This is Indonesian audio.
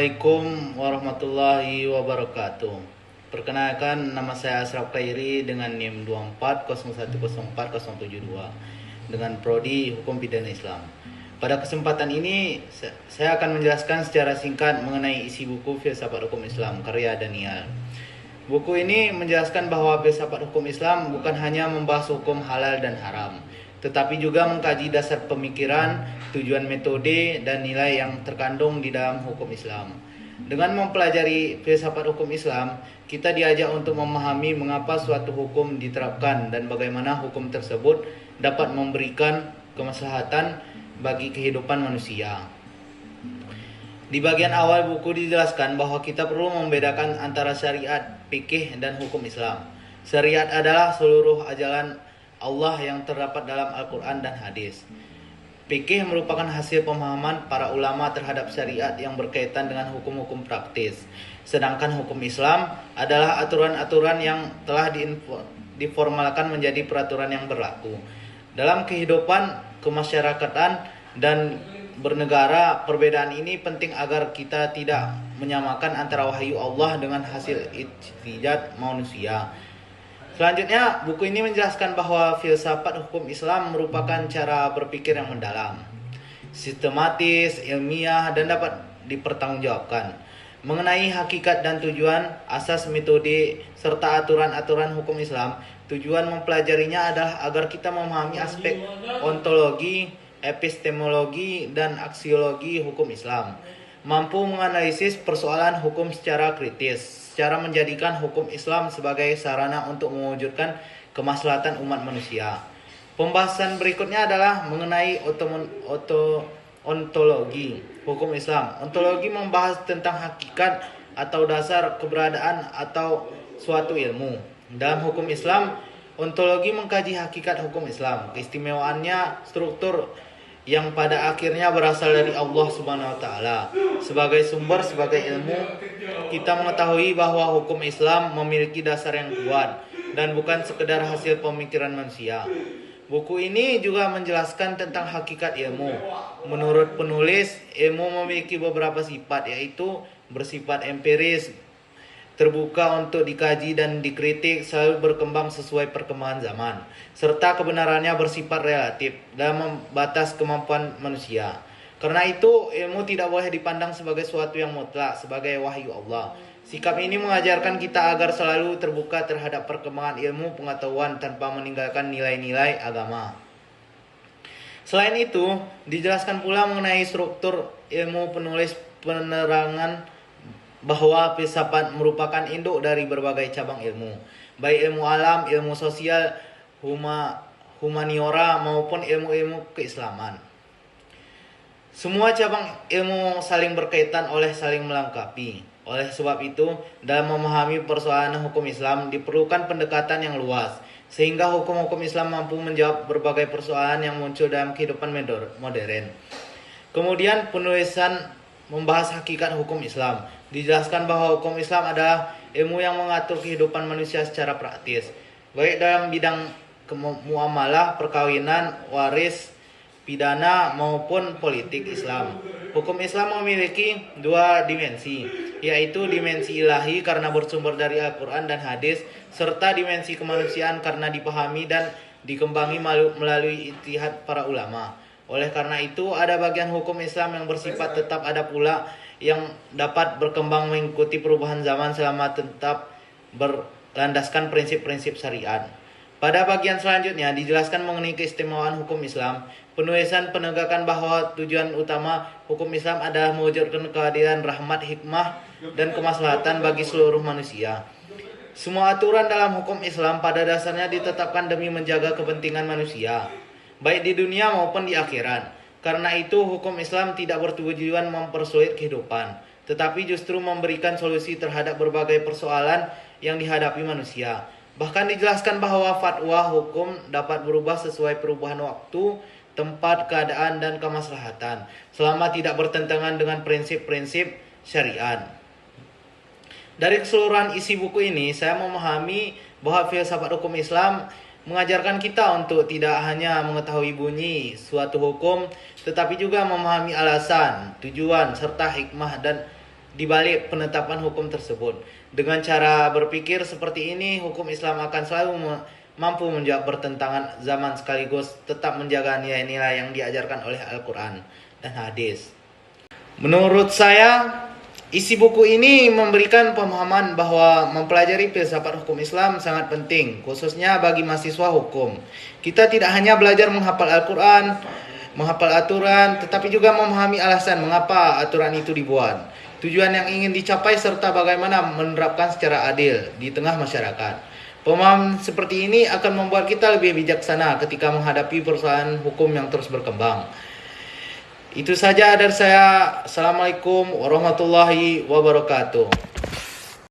Assalamualaikum warahmatullahi wabarakatuh. Perkenalkan, nama saya Asraf Khairi dengan NIM 24010472 dengan prodi Hukum Pidana Islam. Pada kesempatan ini saya akan menjelaskan secara singkat mengenai isi buku Filsafat Hukum Islam karya Daniel. Buku ini menjelaskan bahwa filsafat hukum Islam bukan hanya membahas hukum halal dan haram, tetapi juga mengkaji dasar pemikiran, tujuan metode, dan nilai yang terkandung di dalam hukum Islam. Dengan mempelajari filsafat hukum Islam, kita diajak untuk memahami mengapa suatu hukum diterapkan dan bagaimana hukum tersebut dapat memberikan kemaslahatan bagi kehidupan manusia. Di bagian awal buku dijelaskan bahwa kita perlu membedakan antara syariat, fikih, dan hukum Islam. Syariat adalah seluruh ajaran Allah yang terdapat dalam Al-Quran dan hadis. Fikih merupakan hasil pemahaman para ulama terhadap syariat yang berkaitan dengan hukum-hukum praktis. Sedangkan hukum Islam adalah aturan-aturan yang telah diformalkan menjadi peraturan yang berlaku. Dalam kehidupan kemasyarakatan dan bernegara, perbedaan ini penting agar kita tidak menyamakan antara wahyu Allah dengan hasil ijtihad manusia. Selanjutnya, buku ini menjelaskan bahwa filsafat hukum Islam merupakan cara berpikir yang mendalam, sistematis, ilmiah, dan dapat dipertanggungjawabkan mengenai hakikat dan tujuan, asas, metode, serta aturan-aturan hukum Islam. Tujuan mempelajarinya adalah agar kita memahami aspek ontologi, epistemologi, dan aksiologi hukum Islam, mampu menganalisis persoalan hukum secara kritis, secara menjadikan hukum Islam sebagai sarana untuk mewujudkan kemaslahatan umat manusia. Pembahasan berikutnya adalah mengenai ontologi hukum Islam. Ontologi membahas tentang hakikat atau dasar keberadaan atau suatu ilmu. Dalam hukum Islam, ontologi mengkaji hakikat hukum Islam, keistimewaannya, struktur yang pada akhirnya berasal dari Allah Subhanahu wa taala. Sebagai sumber, sebagai ilmu, kita mengetahui bahwa hukum Islam memiliki dasar yang kuat dan bukan sekedar hasil pemikiran manusia. Buku ini juga menjelaskan tentang hakikat ilmu. Menurut penulis, ilmu memiliki beberapa sifat, yaitu bersifat empiris, terbuka untuk dikaji dan dikritik, selalu berkembang sesuai perkembangan zaman, serta kebenarannya bersifat relatif dalam batas kemampuan manusia. Karena itu, ilmu tidak boleh dipandang sebagai suatu yang mutlak, sebagai wahyu Allah. Sikap ini mengajarkan kita agar selalu terbuka terhadap perkembangan ilmu pengetahuan tanpa meninggalkan nilai-nilai agama. Selain itu, dijelaskan pula mengenai struktur ilmu. Penulis penerangan bahwa filsafat merupakan induk dari berbagai cabang ilmu, baik ilmu alam, ilmu sosial, humaniora, maupun ilmu-ilmu keislaman. Semua cabang ilmu saling berkaitan oleh saling melengkapi. Oleh sebab itu, dalam memahami persoalan hukum Islam diperlukan pendekatan yang luas, sehingga hukum-hukum Islam mampu menjawab berbagai persoalan yang muncul dalam kehidupan modern. Kemudian penulisan membahas hakikat hukum Islam. Dijelaskan bahwa hukum Islam adalah ilmu yang mengatur kehidupan manusia secara praktis, baik dalam bidang muamalah, perkawinan, waris, pidana, maupun politik Islam. Hukum Islam memiliki dua dimensi, yaitu dimensi ilahi karena bersumber dari Al-Quran dan hadis, serta dimensi kemanusiaan karena dipahami dan dikembangi melalui ijtihad para ulama. Oleh karena itu, ada bagian hukum Islam yang bersifat tetap, ada pula yang dapat berkembang mengikuti perubahan zaman selama tetap berlandaskan prinsip-prinsip syariat. Pada bagian selanjutnya dijelaskan mengenai keistimewaan hukum Islam. Penulisan penegakan bahwa tujuan utama hukum Islam adalah mewujudkan keadilan, rahmat, hikmah, dan kemaslahatan bagi seluruh manusia. Semua aturan dalam hukum Islam pada dasarnya ditetapkan demi menjaga kepentingan manusia, baik di dunia maupun di akhirat. Karena itu, hukum Islam tidak bertujuan mempersulit kehidupan, tetapi justru memberikan solusi terhadap berbagai persoalan yang dihadapi manusia. Bahkan dijelaskan bahwa fatwa hukum dapat berubah sesuai perubahan waktu, tempat, keadaan, dan kemaslahatan, selama tidak bertentangan dengan prinsip-prinsip syariat. Dari keseluruhan isi buku ini, saya memahami bahwa filsafat hukum Islam mengajarkan kita untuk tidak hanya mengetahui bunyi suatu hukum, tetapi juga memahami alasan, tujuan, serta hikmah dan di balik penetapan hukum tersebut. Dengan cara berpikir seperti ini, hukum Islam akan selalu mampu menjawab pertentangan zaman sekaligus tetap menjaga nilai-nilai yang diajarkan oleh Al-Quran dan hadis. Menurut saya, isi buku ini memberikan pemahaman bahwa mempelajari filsafat hukum Islam sangat penting, khususnya bagi mahasiswa hukum. Kita tidak hanya belajar menghafal Al-Quran, menghafal aturan, tetapi juga memahami alasan mengapa aturan itu dibuat, tujuan yang ingin dicapai, serta bagaimana menerapkan secara adil di tengah masyarakat. Pemahaman seperti ini akan membuat kita lebih bijaksana ketika menghadapi persoalan hukum yang terus berkembang. Itu saja dari saya. Assalamualaikum warahmatullahi wabarakatuh.